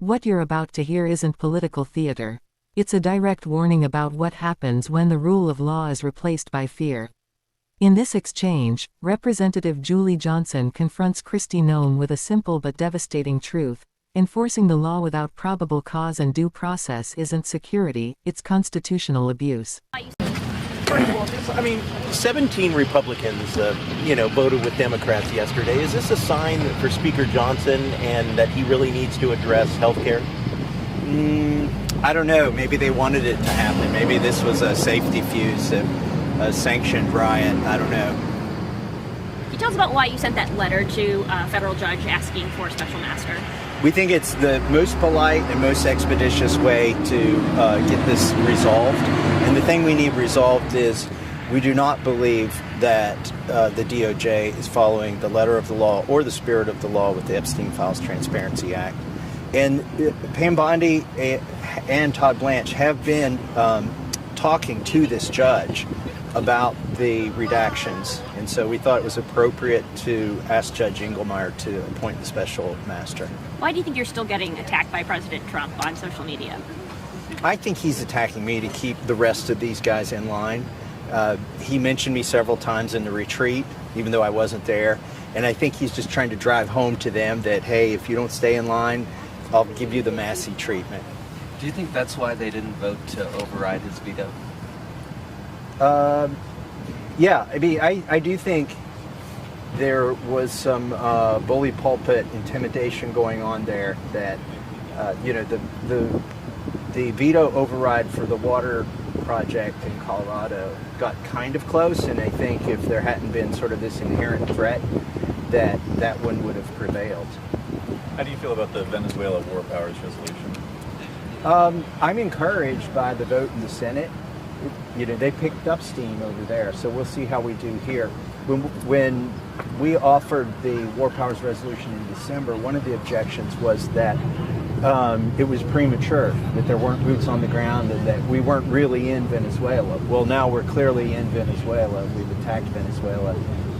What you're about to hear isn't political theater. It's a direct warning about what happens when the rule of law is replaced by fear. In this exchange, Representative Julie Johnson confronts Kristi Noem with a simple but devastating truth: enforcing the law without probable cause and due process isn't security, it's constitutional abuse. 17 Republicans, voted with Democrats yesterday. Is this a sign for Speaker Johnson and that he really needs to address health care? I don't know. Maybe they wanted it to happen. Maybe this was a safety fuse, a sanctioned riot. I don't know. Can you tell us about why you sent that letter to a federal judge asking for a special master? We think it's the most polite and most expeditious way to get this resolved. And the thing we need resolved is we do not believe that the DOJ is following the letter of the law or the spirit of the law with the Epstein Files Transparency Act. And Pam Bondi and Todd Blanche have been talking to this judge about the redactions. And so we thought it was appropriate to ask Judge Engelmeyer to appoint the special master. Why do you think you're still getting attacked by President Trump on social media? I think he's attacking me to keep the rest of these guys in line. He mentioned me several times in the retreat, even though I wasn't there. And I think he's just trying to drive home to them that, hey, if you don't stay in line, I'll give you the Massie treatment. Do you think that's why they didn't vote to override his veto? Yeah, I do think there was some bully pulpit intimidation going on there that, the veto override for the water project in Colorado got kind of close, and I think if there hadn't been sort of this inherent threat, that one would have prevailed. How do you feel about the Venezuela War Powers resolution? I'm encouraged by the vote in the Senate. They picked up steam over there, so we'll see how we do here. When we offered the War Powers resolution in December, one of the objections was that it was premature, that there weren't boots on the ground, and that we weren't really in Venezuela. Well, now we're clearly in Venezuela. We've attacked Venezuela.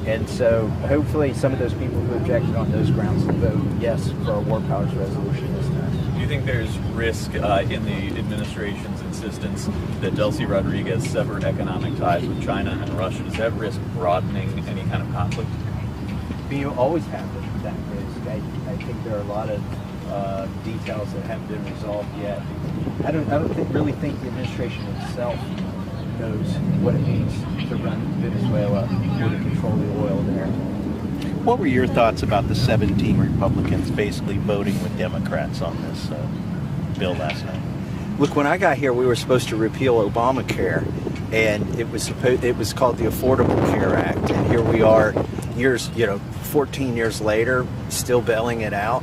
And so hopefully some of those people who objected on those grounds will vote yes for a War Powers resolution this time. Do you think there's risk in the administration's insistence that Delcy Rodriguez sever economic ties with China and Russia? Does that risk broadening any kind of conflict? You always have that risk. I think there are a lot of details that haven't been resolved yet. I don't really think the administration itself knows what it means to run Venezuela or to control the oil there. What were your thoughts about the 17 Republicans basically voting with Democrats on this bill last night? Look, when I got here, we were supposed to repeal Obamacare, and it was called the Affordable Care Act, and here we are, 14 years later, still bailing it out.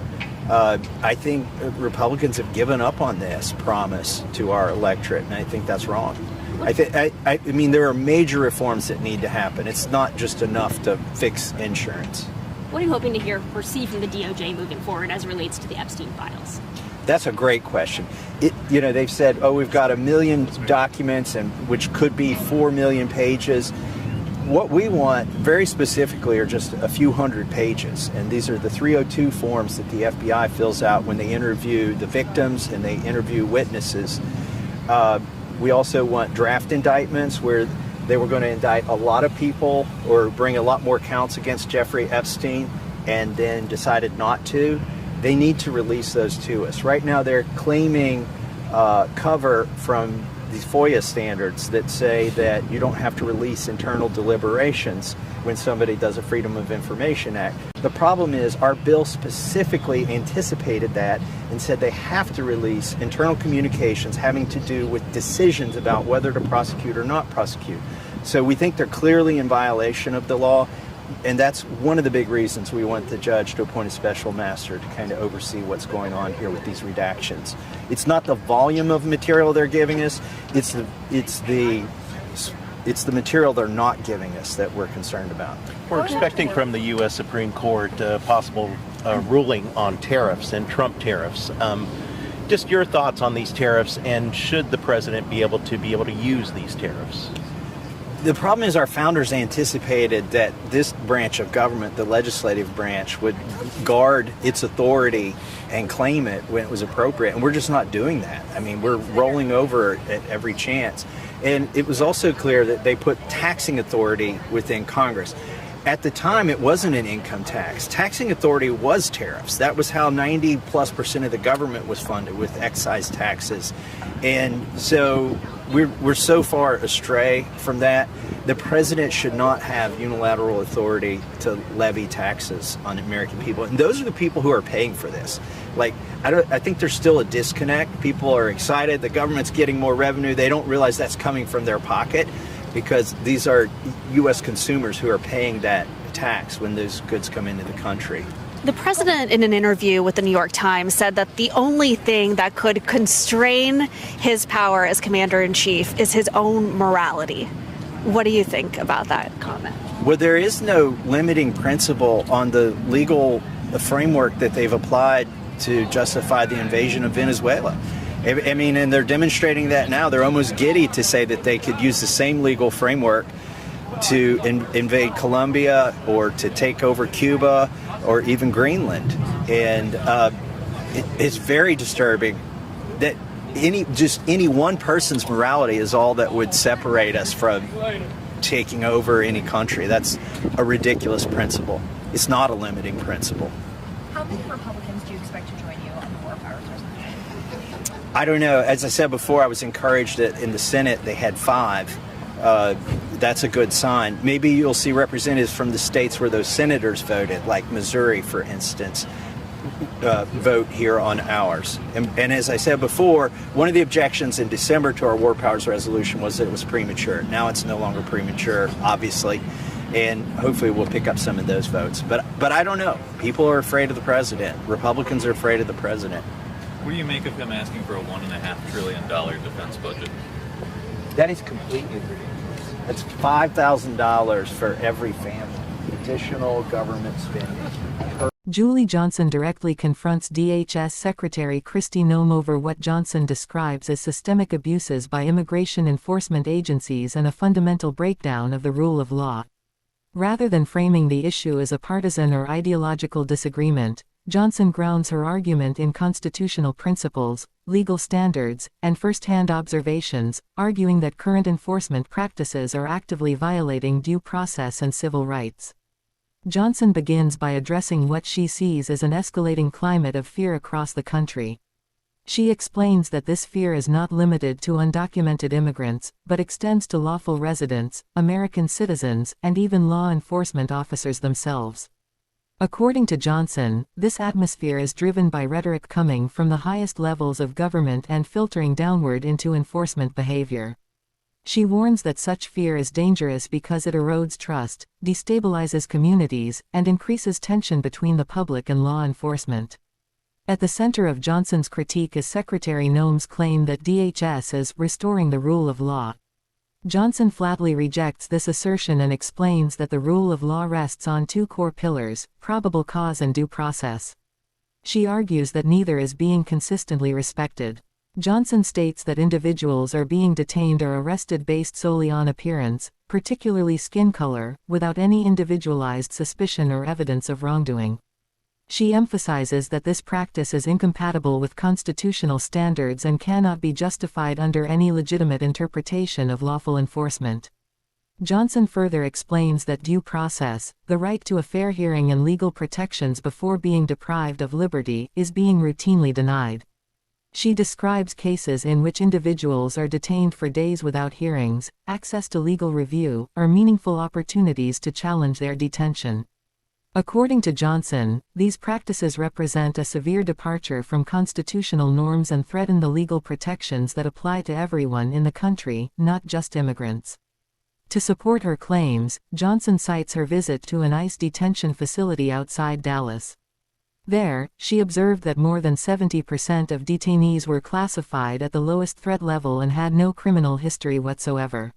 I think Republicans have given up on this promise to our electorate, and I think that's wrong. I mean, there are major reforms that need to happen. It's not just enough to fix insurance. What are you hoping to see from the DOJ moving forward as it relates to the Epstein Files? That's a great question. They've said, we've got 1 million documents, and which could be 4 million pages. What we want very specifically are just a few hundred pages, and these are the 302 forms that the FBI fills out when they interview the victims and they interview witnesses. We also want draft indictments where they were going to indict a lot of people or bring a lot more counts against Jeffrey Epstein and then decided not to. They need to release those to us. Right now they're claiming cover from these FOIA standards that say that you don't have to release internal deliberations when somebody does a Freedom of Information Act. The problem is our bill specifically anticipated that and said they have to release internal communications having to do with decisions about whether to prosecute or not prosecute. So we think they're clearly in violation of the law, and that's one of the big reasons we want the judge to appoint a special master to kind of oversee what's going on here with these redactions. It's not the volume of material they're giving us, it's the material they're not giving us that we're concerned about. We're expecting from the U.S. Supreme Court a possible ruling on tariffs and Trump tariffs. Just your thoughts on these tariffs, and should the president be able to use these tariffs? The problem is our founders anticipated that this branch of government, the legislative branch, would guard its authority and claim it when it was appropriate. And we're just not doing that. I mean, we're rolling over at every chance. And it was also clear that they put taxing authority within Congress. At the time, it wasn't an income tax. Taxing authority was tariffs. That was how 90+% of the government was funded, with excise taxes. And so we're so far astray from that. The president should not have unilateral authority to levy taxes on American people. And those are the people who are paying for this. Like, I think there's still a disconnect. People are excited. The government's getting more revenue. They don't realize that's coming from their pocket, because these are U.S. consumers who are paying that tax when those goods come into the country. The president, in an interview with the New York Times, said that the only thing that could constrain his power as commander-in-chief is his own morality. What do you think about that comment? Well, there is no limiting principle on the legal framework that they've applied to justify the invasion of Venezuela. I mean, and they're demonstrating that now. They're almost giddy to say that they could use the same legal framework to invade Colombia or to take over Cuba or even Greenland. And it's very disturbing that any one person's morality is all that would separate us from taking over any country. That's a ridiculous principle. It's not a limiting principle. How many Republicans do you expect to join you on the War Powers Resolution? I don't know. As I said before, I was encouraged that in the Senate they had 5. That's a good sign. Maybe you'll see representatives from the states where those senators voted, like Missouri, for instance, vote here on ours. And as I said before, one of the objections in December to our War Powers Resolution was that it was premature. Now it's no longer premature, obviously, and hopefully we'll pick up some of those votes. But I don't know. People are afraid of the president. Republicans are afraid of the president. What do you make of him asking for a $1.5 trillion defense budget? That is completely ridiculous. That's $5,000 for every family. Additional government spending. Julie Johnson directly confronts DHS Secretary Kristi Noem over what Johnson describes as systemic abuses by immigration enforcement agencies and a fundamental breakdown of the rule of law. Rather than framing the issue as a partisan or ideological disagreement, Johnson grounds her argument in constitutional principles, legal standards, and first-hand observations, arguing that current enforcement practices are actively violating due process and civil rights. Johnson begins by addressing what she sees as an escalating climate of fear across the country. She explains that this fear is not limited to undocumented immigrants, but extends to lawful residents, American citizens, and even law enforcement officers themselves. According to Johnson, this atmosphere is driven by rhetoric coming from the highest levels of government and filtering downward into enforcement behavior. She warns that such fear is dangerous because it erodes trust, destabilizes communities, and increases tension between the public and law enforcement. At the center of Johnson's critique is Secretary Noem's claim that DHS is restoring the rule of law. Johnson flatly rejects this assertion and explains that the rule of law rests on 2 core pillars, probable cause and due process. She argues that neither is being consistently respected. Johnson states that individuals are being detained or arrested based solely on appearance, particularly skin color, without any individualized suspicion or evidence of wrongdoing. She emphasizes that this practice is incompatible with constitutional standards and cannot be justified under any legitimate interpretation of lawful enforcement. Johnson further explains that due process, the right to a fair hearing and legal protections before being deprived of liberty, is being routinely denied. She describes cases in which individuals are detained for days without hearings, access to legal review, or meaningful opportunities to challenge their detention. According to Johnson, these practices represent a severe departure from constitutional norms and threaten the legal protections that apply to everyone in the country, not just immigrants. To support her claims, Johnson cites her visit to an ICE detention facility outside Dallas. There, she observed that more than 70% of detainees were classified at the lowest threat level and had no criminal history whatsoever.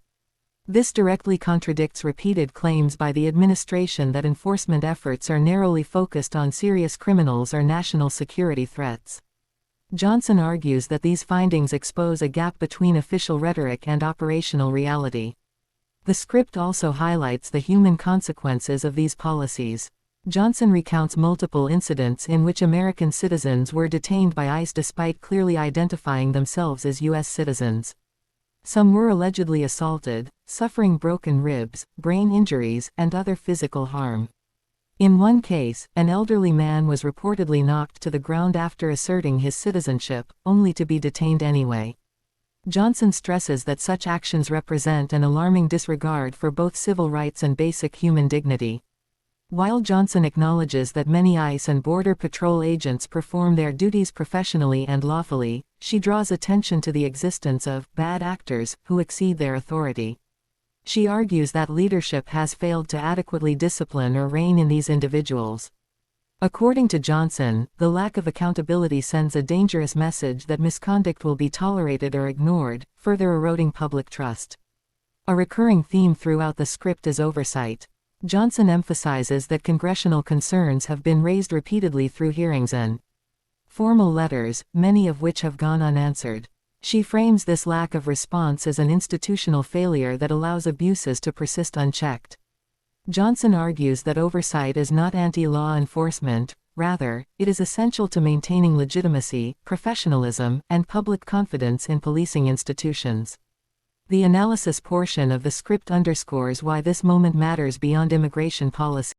This directly contradicts repeated claims by the administration that enforcement efforts are narrowly focused on serious criminals or national security threats. Johnson argues that these findings expose a gap between official rhetoric and operational reality. The script also highlights the human consequences of these policies. Johnson recounts multiple incidents in which American citizens were detained by ICE despite clearly identifying themselves as U.S. citizens. Some were allegedly assaulted, suffering broken ribs, brain injuries, and other physical harm. In one case, an elderly man was reportedly knocked to the ground after asserting his citizenship, only to be detained anyway. Johnson stresses that such actions represent an alarming disregard for both civil rights and basic human dignity. While Johnson acknowledges that many ICE and Border Patrol agents perform their duties professionally and lawfully, she draws attention to the existence of bad actors who exceed their authority. She argues that leadership has failed to adequately discipline or rein in these individuals. According to Johnson, the lack of accountability sends a dangerous message that misconduct will be tolerated or ignored, further eroding public trust. A recurring theme throughout the script is oversight. Johnson emphasizes that congressional concerns have been raised repeatedly through hearings and formal letters, many of which have gone unanswered. She frames this lack of response as an institutional failure that allows abuses to persist unchecked. Johnson argues that oversight is not anti-law enforcement, rather, it is essential to maintaining legitimacy, professionalism, and public confidence in policing institutions. The analysis portion of the script underscores why this moment matters beyond immigration policy.